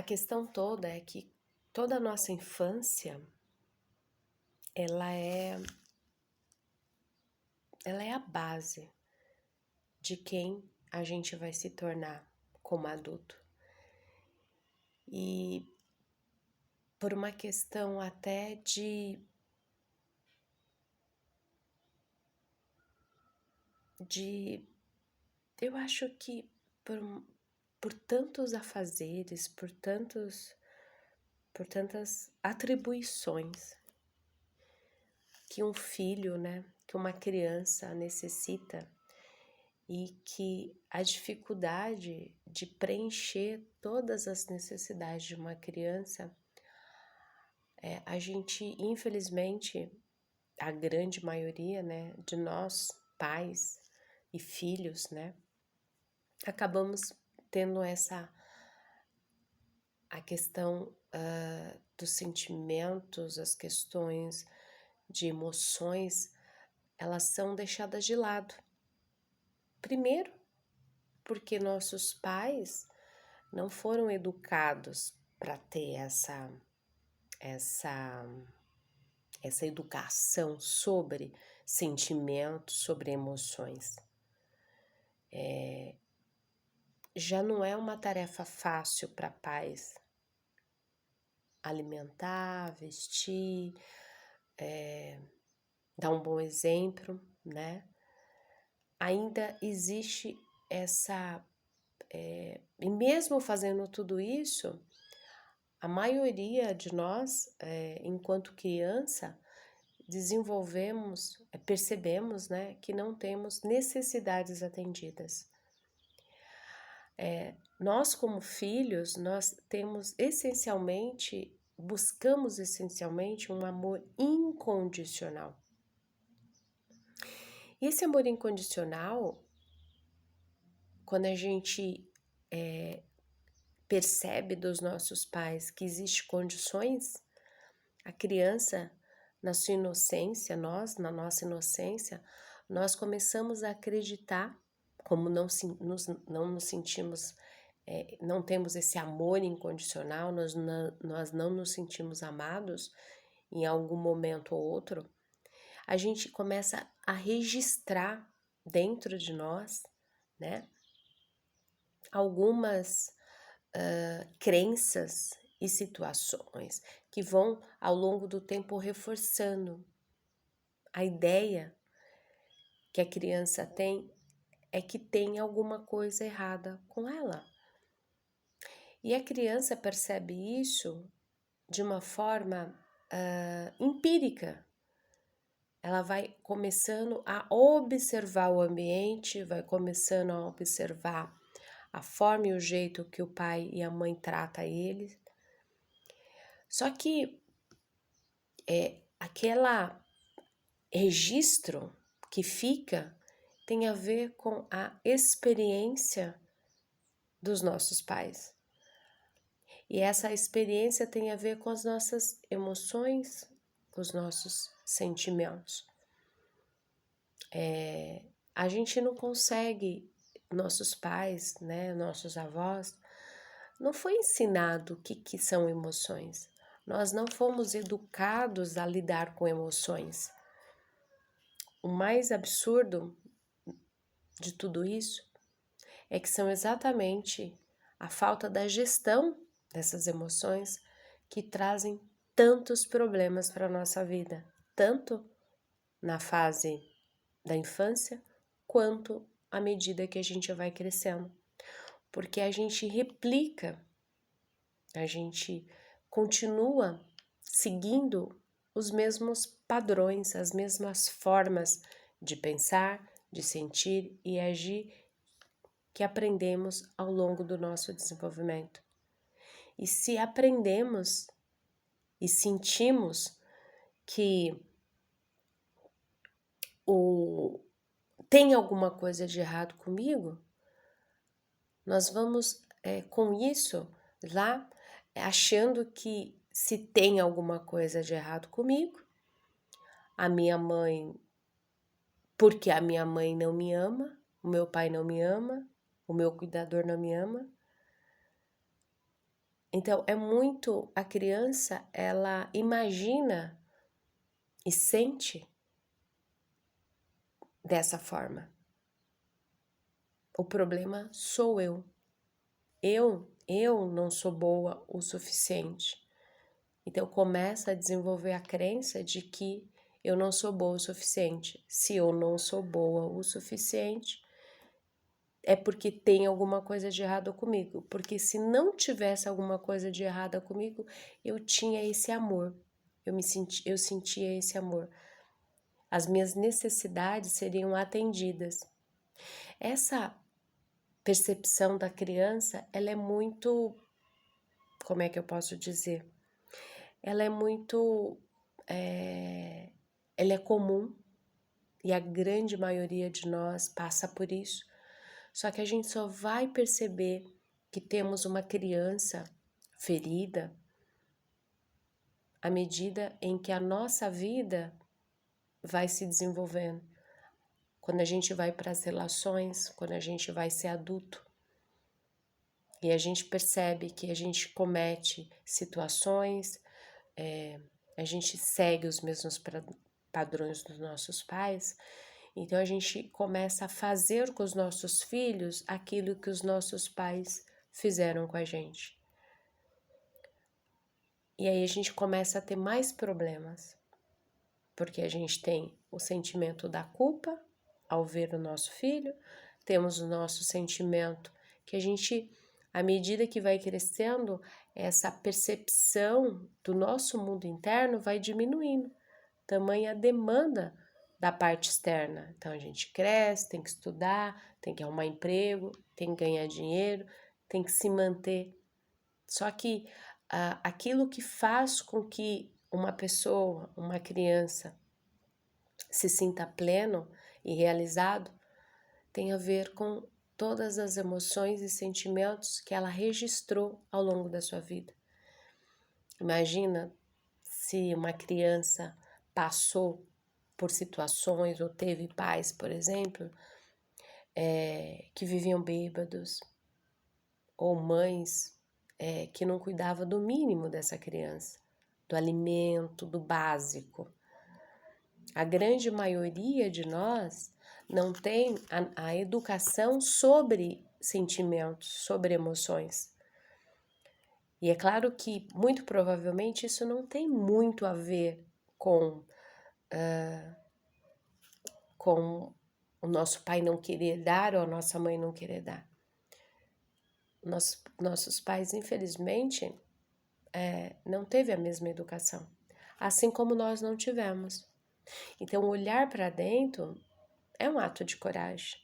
A questão toda é que toda a nossa infância, ela é, ela é a base de quem a gente vai se tornar como adulto. E por uma questão até de eu acho que por tantos afazeres, por tantas atribuições que um filho, né, que uma criança necessita, e que a dificuldade de preencher todas as necessidades de uma criança, a gente, infelizmente, a grande maioria, né, de nós, pais e filhos, né, acabamos tendo a questão dos sentimentos, as questões de emoções, elas são deixadas de lado. Primeiro, porque nossos pais não foram educados para ter essa educação sobre sentimentos, sobre emoções. Já não é uma tarefa fácil para pais alimentar, vestir, dar um bom exemplo, né? Ainda existe e mesmo fazendo tudo isso, a maioria de nós, enquanto criança, percebemos, né, que não temos necessidades atendidas. Nós, como filhos, buscamos essencialmente um amor incondicional. E esse amor incondicional, quando a gente percebe dos nossos pais que existem condições, a criança, na sua inocência, na nossa inocência, nós começamos a acreditar, como não nos sentimos, não temos esse amor incondicional, nós não nos sentimos amados em algum momento ou outro, a gente começa a registrar dentro de nós, né, algumas crenças e situações que vão ao longo do tempo reforçando a ideia que a criança tem é que tem alguma coisa errada com ela. E a criança percebe isso de uma forma empírica. Ela vai começando a observar o ambiente, vai começando a observar a forma e o jeito que o pai e a mãe tratam ele. Só que aquele registro que fica tem a ver com a experiência dos nossos pais. E essa experiência tem a ver com as nossas emoções, com os nossos sentimentos. A gente não consegue, nossos pais, né, nossos avós, não foi ensinado o que são emoções. Nós não fomos educados a lidar com emoções. O mais absurdo de tudo isso é que são exatamente a falta da gestão dessas emoções que trazem tantos problemas para a nossa vida, tanto na fase da infância, quanto à medida que a gente vai crescendo. Porque a gente replica, a gente continua seguindo os mesmos padrões, as mesmas formas de pensar, de sentir e agir que aprendemos ao longo do nosso desenvolvimento. E se aprendemos e sentimos que tem alguma coisa de errado comigo, nós vamos com isso lá achando que se tem alguma coisa de errado comigo, a minha mãe, porque a minha mãe não me ama, o meu pai não me ama, o meu cuidador não me ama, Então, é muito, a criança, ela imagina e sente dessa forma. O problema sou eu. Eu não sou boa o suficiente. Então começa a desenvolver a crença de que eu não sou boa o suficiente. Se eu não sou boa o suficiente, é porque tem alguma coisa de errado comigo. Porque se não tivesse alguma coisa de errada comigo, eu tinha esse amor. Eu sentia esse amor. As minhas necessidades seriam atendidas. Essa percepção da criança, ela é muito, como é que eu posso dizer? Ela é muito, ela é comum e a grande maioria de nós passa por isso. Só que a gente só vai perceber que temos uma criança ferida à medida em que a nossa vida vai se desenvolvendo. Quando a gente vai para as relações, quando a gente vai ser adulto. E a gente percebe que a gente comete situações, a gente segue os mesmos padrões dos nossos pais, então a gente começa a fazer com os nossos filhos aquilo que os nossos pais fizeram com a gente. E aí a gente começa a ter mais problemas, porque a gente tem o sentimento da culpa ao ver o nosso filho, temos o nosso sentimento que a gente, à medida que vai crescendo, essa percepção do nosso mundo interno vai diminuindo, tamanha a demanda da parte externa. Então a gente cresce, tem que estudar, tem que arrumar emprego, tem que ganhar dinheiro, tem que se manter. Só que aquilo que faz com que uma pessoa, uma criança, se sinta pleno e realizado, tem a ver com todas as emoções e sentimentos que ela registrou ao longo da sua vida. Imagina se uma criança passou por situações ou teve pais, por exemplo, que viviam bêbados, ou mães que não cuidavam do mínimo dessa criança, do alimento, do básico. A grande maioria de nós não tem a educação sobre sentimentos, sobre emoções. E é claro que, muito provavelmente, isso não tem muito a ver com o nosso pai não querer dar ou a nossa mãe não querer dar. Nossos pais, infelizmente, não teve a mesma educação, assim como nós não tivemos. Então, olhar para dentro é um ato de coragem.